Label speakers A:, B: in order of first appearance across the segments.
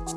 A: Hey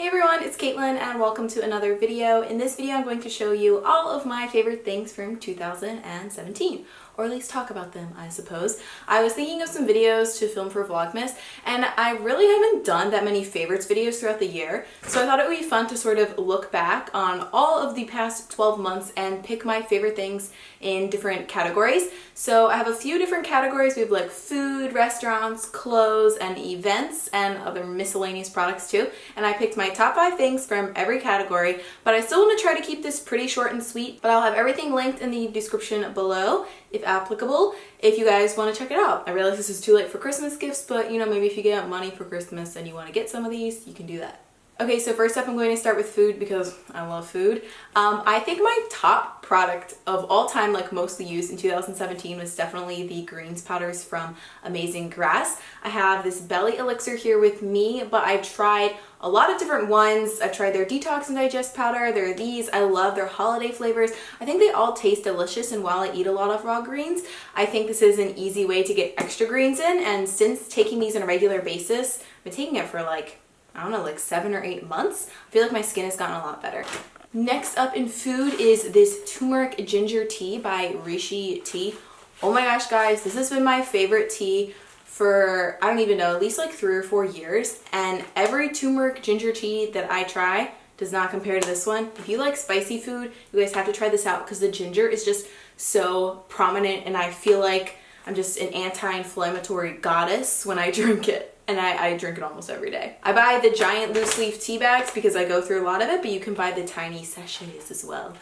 A: everyone, it's Caitlin and welcome to another video. In this video I'm going to show you all of my favorite things from 2017, or at least talk about them, I suppose. I was thinking of some videos to film for Vlogmas, and I really haven't done that many favorites videos throughout the year, so I thought it would be fun to sort of look back on all of the past 12 months and pick my favorite things in different categories. So I have a few different categories. We have like food, restaurants, clothes, and events, and other miscellaneous products too. And I picked my top 5 things from every category, but I still want to try to keep this pretty short and sweet, but I'll have everything linked in the description below if applicable, if you guys want to check it out. I realize this is too late for Christmas gifts, but you know, maybe if you get money for Christmas and you want to get some of these, you can do that. Okay, so first up I'm going to start with food because I love food. I think my top product of all time, like mostly used in 2017, was definitely the greens powders from Amazing Grass. I have this belly elixir here with me, but I've tried a lot of different ones. I've tried their detox and digest powder. There are these. I love their holiday flavors. I think they all taste delicious, and while I eat a lot of raw greens, I think this is an easy way to get extra greens in, and since taking these on a regular basis, I've been taking it for like, I don't know, like 7 or 8 months. I feel like my skin has gotten a lot better. Next up in food is this turmeric ginger tea by Rishi Tea. Oh my gosh, guys, this has been my favorite tea for, I don't even know, at least like 3 or 4 years. And every turmeric ginger tea that I try does not compare to this one. If you like spicy food, you guys have to try this out because the ginger is just so prominent, and I feel like I'm just an anti-inflammatory goddess when I drink it. And I drink it almost every day. I buy the giant loose leaf tea bags because I go through a lot of it, but you can buy the tiny sachets as well.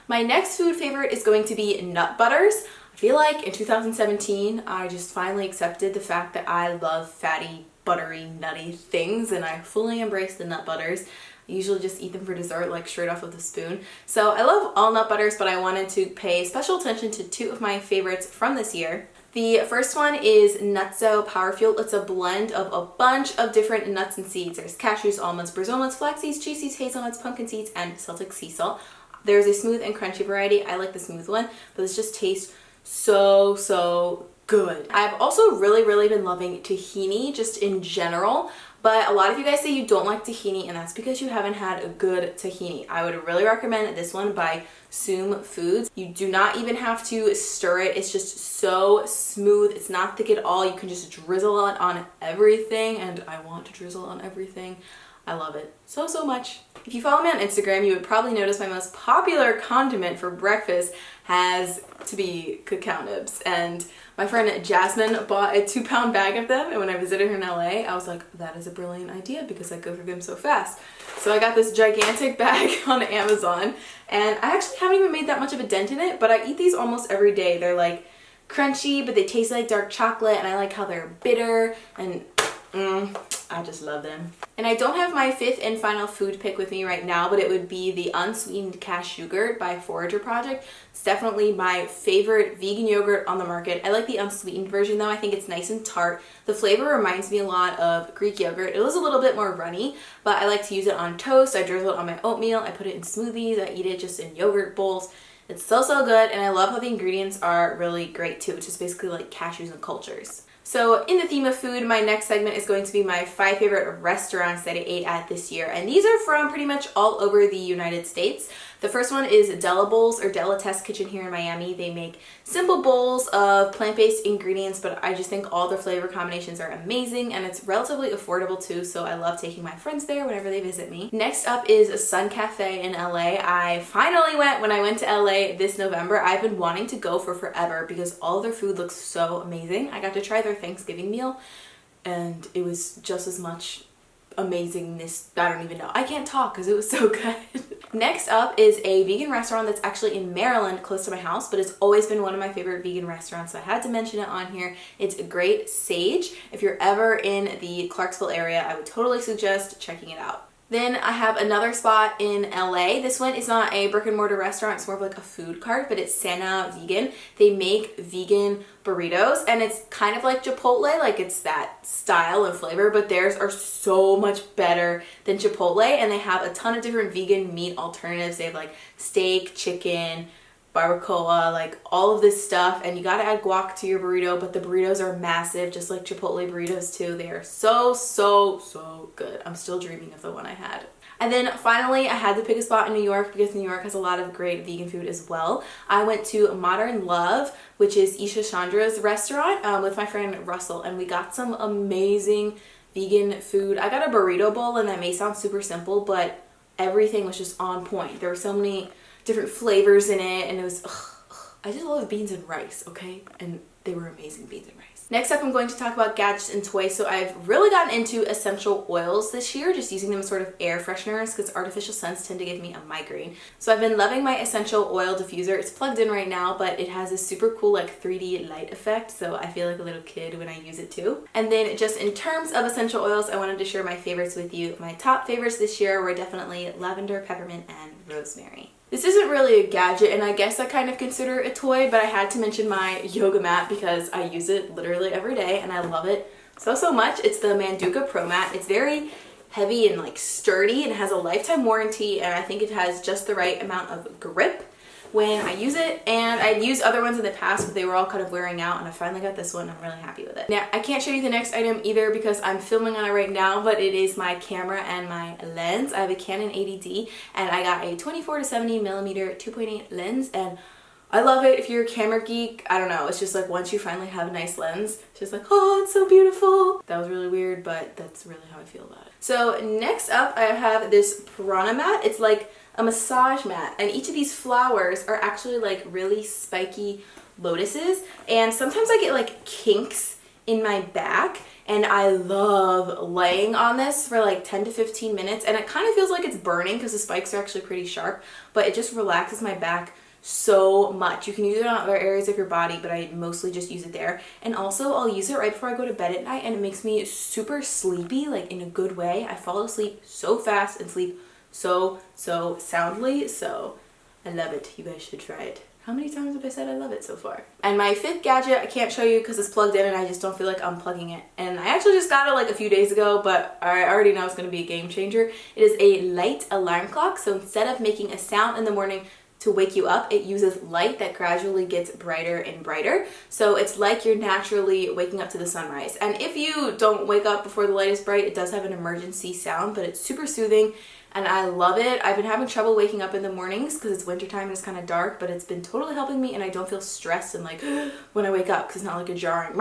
A: My next food favorite is going to be nut butters. I feel like in 2017, I just finally accepted the fact that I love fatty, buttery, nutty things, and I fully embrace the nut butters. I usually just eat them for dessert, like straight off of the spoon. So I love all nut butters, but I wanted to pay special attention to 2 of my favorites from this year. The first one is Nutso Power Fuel. It's a blend of a bunch of different nuts and seeds. There's cashews, almonds, Brazil nuts, flax seeds, chia seeds, hazelnuts, pumpkin seeds, and Celtic sea salt. There's a smooth and crunchy variety. I like the smooth one, but this just tastes so good. I've also really been loving tahini just in general, but a lot of you guys say you don't like tahini, and that's because you haven't had a good tahini. I would really recommend this one by Soom Foods. You do not even have to stir it. It's just so smooth. It's not thick at all. You can just drizzle it on everything, and I want to drizzle on everything. I love it so much. If you follow me on Instagram, you would probably notice my most popular condiment for breakfast has to be cacao nibs, and my friend Jasmine bought a 2-pound bag of them, and when I visited her in LA, I was like, that is a brilliant idea because I go through them so fast. So I got this gigantic bag on Amazon, and I actually haven't even made that much of a dent in it, but I eat these almost every day. They're like crunchy, but they taste like dark chocolate, and I like how they're bitter, and I just love them. And I don't have my 5th and final food pick with me right now, but it would be the Unsweetened Cashewgurt by Forager project. It's definitely my favorite vegan yogurt on the market. I like the unsweetened version though. I think it's nice and tart. The flavor reminds me a lot of Greek yogurt. It was a little bit more runny, but I like to use it on toast. I drizzle it on my oatmeal. I put it in smoothies. I eat it just in yogurt bowls. It's so good, and I love how the ingredients are really great too. It's just basically like cashews and cultures. So in the theme of food, my next segment is going to be my 5 favorite restaurants that I ate at this year. And these are from pretty much all over the United States. The first one is Della Bowls, or Della Test Kitchen here in Miami. They make simple bowls of plant-based ingredients, but I just think all their flavor combinations are amazing, and it's relatively affordable too, so I love taking my friends there whenever they visit me. Next up is Sun Café in LA. I finally went when I went to LA this November. I've been wanting to go for forever because all of their food looks so amazing. I got to try their Thanksgiving meal, and it was just as much amazingness. I don't even know. I can't talk because it was so good. Next up is a vegan restaurant that's actually in Maryland, close to my house, but it's always been one of my favorite vegan restaurants, so I had to mention it on here. It's Great Sage. If you're ever in the Clarksville area, I would totally suggest checking it out. Then I have another spot in LA. This one is not a brick and mortar restaurant, it's more of like a food cart, but it's Cena Vegan. They make vegan burritos, and it's kind of like Chipotle, like it's that style and flavor, but theirs are so much better than Chipotle, and they have a ton of different vegan meat alternatives. They have like steak, chicken, barbacoa, like all of this stuff, and you gotta add guac to your burrito, but the burritos are massive, just like Chipotle burritos too. They are so good. I'm still dreaming of the one I had. And then finally, I had to pick a spot in New York because New York has a lot of great vegan food as well. I went to Modern Love, which is Isha Chandra's restaurant, with my friend Russell, and we got some amazing vegan food. I got a burrito bowl, and that may sound super simple, but everything was just on point. There were so many different flavors in it, and it was, I just love beans and rice, okay? And they were amazing beans and rice. Next up, I'm going to talk about gadgets and toys. So I've really gotten into essential oils this year, just using them as sort of air fresheners because artificial scents tend to give me a migraine. So I've been loving my essential oil diffuser. It's plugged in right now, but it has this super cool like 3D light effect, so I feel like a little kid when I use it too. And then just in terms of essential oils, I wanted to share my favorites with you. My top favorites this year were definitely lavender, peppermint, and rosemary. This isn't really a gadget, and I guess I kind of consider it a toy, but I had to mention my yoga mat because I use it literally every day and I love it so much. It's the Manduka Pro Mat. It's very heavy and like sturdy and has a lifetime warranty, and I think it has just the right amount of grip when I use it. And I'd used other ones in the past, but they were all kind of wearing out, and I finally got this one. I'm really happy with it. Now, I can't show you the next item either because I'm filming on it right now, but it is my camera and my lens. I have a Canon 80D, and I got a 24 to 70 millimeter 2.8 lens, and I love it. If you're a camera geek, I don't know, it's just like once you finally have a nice lens, it's just like, oh, it's so beautiful. That was really weird, but that's really how I feel about it. So next up, I have this Piranha mat. It's like a massage mat, and each of these flowers are actually like really spiky lotuses, and sometimes I get like kinks in my back, and I love laying on this for like 10 to 15 minutes, and it kind of feels like it's burning because the spikes are actually pretty sharp, but it just relaxes my back so much. You can use it on other areas of your body, but I mostly just use it there. And also I'll use it right before I go to bed at night, and it makes me super sleepy, like in a good way. I fall asleep so fast and sleep so soundly, so I love it. You guys should try it. How many times have I said I love it so far? And my fifth gadget, I can't show you because it's plugged in and I just don't feel like unplugging it. And I actually just got it like a few days ago, but I already know it's going to be a game changer. It is a light alarm clock. So instead of making a sound in the morning to wake you up, it uses light that gradually gets brighter and brighter. So it's like you're naturally waking up to the sunrise. And if you don't wake up before the light is bright, it does have an emergency sound, but it's super soothing. And I love it. I've been having trouble waking up in the mornings because it's wintertime and it's kind of dark, but it's been totally helping me, and I don't feel stressed and like when I wake up because it's not like a jarring.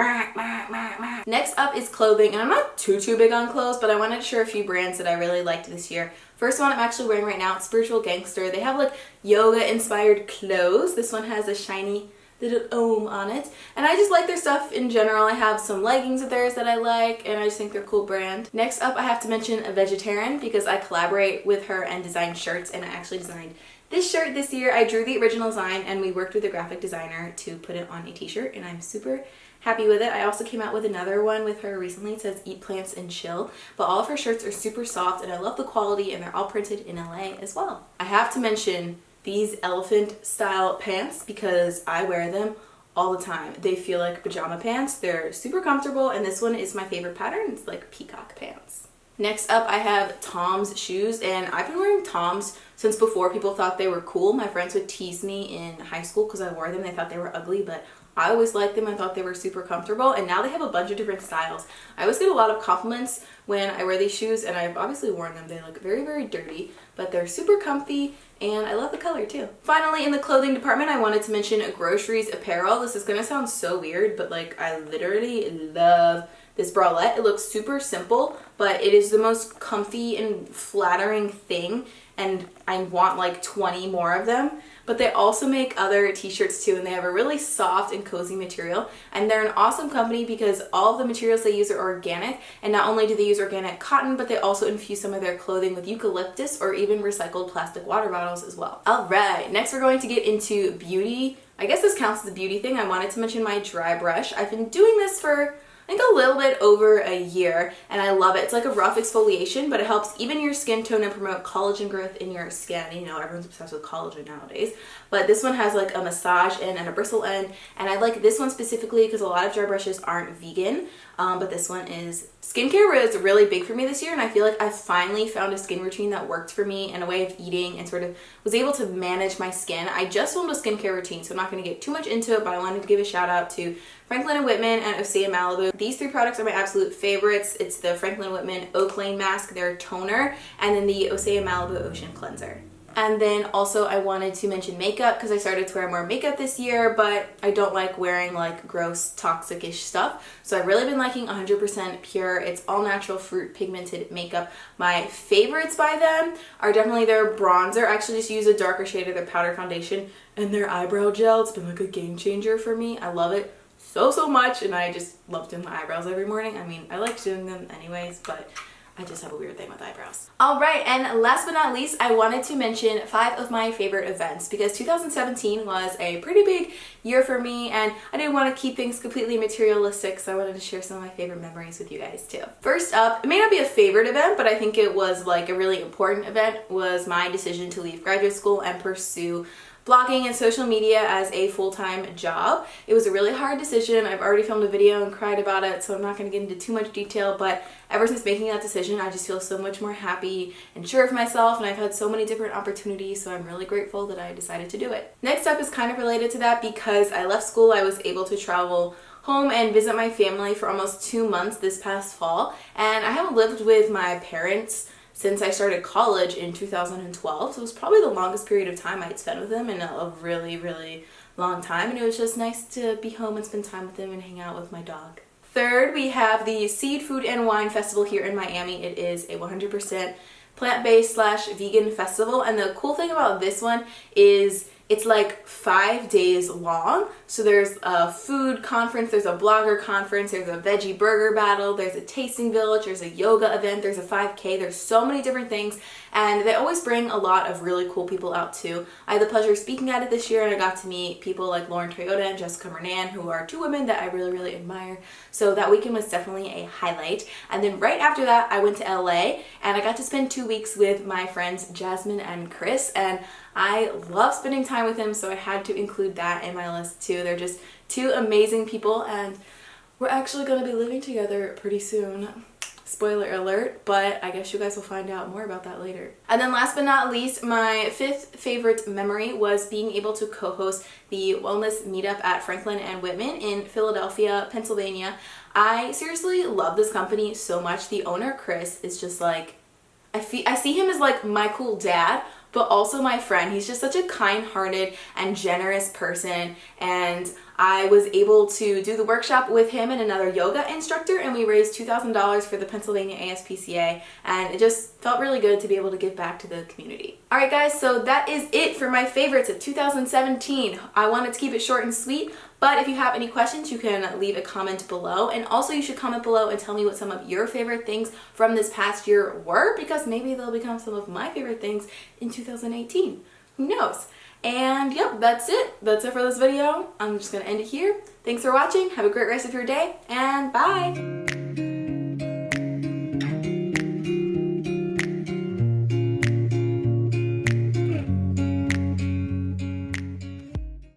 A: Next up is clothing, and I'm not too big on clothes, but I wanted to share a few brands that I really liked this year. First one I'm actually wearing right now, it's Spiritual Gangster. They have like yoga inspired clothes. This one has a shiny little ohm on it, and I just like their stuff in general. I have some leggings of theirs that I like, and I just think they're a cool brand. Next up, I have to mention a Vegetarian because I collaborate with her and design shirts, and I actually designed this shirt this year. I drew the original design, and we worked with a graphic designer to put it on a t-shirt, and I'm super happy with it. I also came out with another one with her recently. It says Eat Plants and Chill, but all of her shirts are super soft, and I love the quality, and they're all printed in LA as well. I have to mention these elephant style pants because I wear them all the time. They feel like pajama pants. They're super comfortable, and this one is my favorite pattern. It's like peacock pants. Next up, I have Tom's shoes, and I've been wearing Tom's since before people thought they were cool. My friends would tease me in high school because I wore them. They thought they were ugly, but I always liked them. I thought they were super comfortable, and now they have a bunch of different styles. I always get a lot of compliments when I wear these shoes, and I've obviously worn them. They look very dirty, but they're super comfy, and I love the color too. Finally, in the clothing department, I wanted to mention groceries apparel. This is gonna sound so weird, but like I literally love this bralette. It looks super simple, but it is the most comfy and flattering thing, and I want like 20 more of them. But they also make other t-shirts too, and they have a really soft and cozy material, and they're an awesome company because all of the materials they use are organic, and not only do they use organic cotton, but they also infuse some of their clothing with eucalyptus or even recycled plastic water bottles as well. Alright, next we're going to get into beauty. I guess this counts as a beauty thing. I wanted to mention my dry brush. I've been doing this for I think a little bit over a year, and I love it. It's like a rough exfoliation, but it helps even your skin tone and promote collagen growth in your skin. You know, everyone's obsessed with collagen nowadays, but this one has like a massage end and a bristle end, and I like this one specifically because a lot of dry brushes aren't vegan. but this one is skincare was really big for me this year, and I feel like I finally found a skin routine that worked for me and a way of eating and sort of was able to manage my skin. I just filmed a skincare routine, so I'm not going to get too much into it, but I wanted to give a shout out to Franklin & Whitman and Osea Malibu. These three products are my absolute favorites. It's the Franklin & Whitman Oak Lane Mask, their toner, and then the Osea Malibu Ocean Cleanser. And then also I wanted to mention makeup because I started to wear more makeup this year, but I don't like wearing like gross toxic-ish stuff. So I've really been liking 100% Pure. It's all natural fruit pigmented makeup. My favorites by them are definitely their bronzer. I actually just use a darker shade of their powder foundation, and their eyebrow gel. It's been like a game changer for me. I love it so much, and I just love doing my eyebrows every morning. I mean, I like doing them anyways, but I just have a weird thing with eyebrows. Alright, and last but not least, I wanted to mention 5 of my favorite events because 2017 was a pretty big year for me, and I didn't want to keep things completely materialistic, so I wanted to share some of my favorite memories with you guys too. First up, it may not be a favorite event, but I think it was like a really important event, was my decision to leave graduate school and pursue blogging and social media as a full-time job. It was a really hard decision. I've already filmed a video and cried about it, so I'm not going to get into too much detail, but ever since making that decision, I just feel so much more happy and sure of myself, and I've had so many different opportunities, so I'm really grateful that I decided to do it. Next up is kind of related to that because I left school. I was able to travel home and visit my family for almost 2 months this past fall, and I haven't lived with my parents since I started college in 2012, so it was probably the longest period of time I'd spent with them in a really long time, and it was just nice to be home and spend time with them and hang out with my dog. Third, we have the Seed, Food, and Wine Festival here in Miami. It is a 100% plant-based / vegan festival, and the cool thing about this one is it's like 5 days long. So there's a food conference, there's a blogger conference, there's a veggie burger battle, there's a tasting village, there's a yoga event, there's a 5K, there's so many different things, and they always bring a lot of really cool people out too. I had the pleasure of speaking at it this year, and I got to meet people like Lauren Toyota and Jessica Mernan, who are 2 women that I really admire. So that weekend was definitely a highlight. And then right after that, I went to LA, and I got to spend 2 weeks with my friends Jasmine and Chris, and I love spending time with them, so I had to include that in my list too. They're just 2 amazing people, and we're actually going to be living together pretty soon. Spoiler alert, but I guess you guys will find out more about that later. And then last but not least, my 5th favorite memory was being able to co-host the wellness meetup at Franklin & Whitman in Philadelphia, Pennsylvania. I seriously love this company so much. The owner, Chris, is just like, I see him as like my cool dad, but also my friend. He's just such a kind-hearted and generous person, and I was able to do the workshop with him and another yoga instructor, and we raised $2,000 for the Pennsylvania ASPCA, and it just felt really good to be able to give back to the community. Alright guys, so that is it for my favorites of 2017. I wanted to keep it short and sweet, but if you have any questions, you can leave a comment below, and also you should comment below and tell me what some of your favorite things from this past year were, because maybe they'll become some of my favorite things in 2018. Who knows? And yep, that's it. That's it for this video. I'm just gonna end it here. Thanks for watching. Have a great rest of your day, and bye!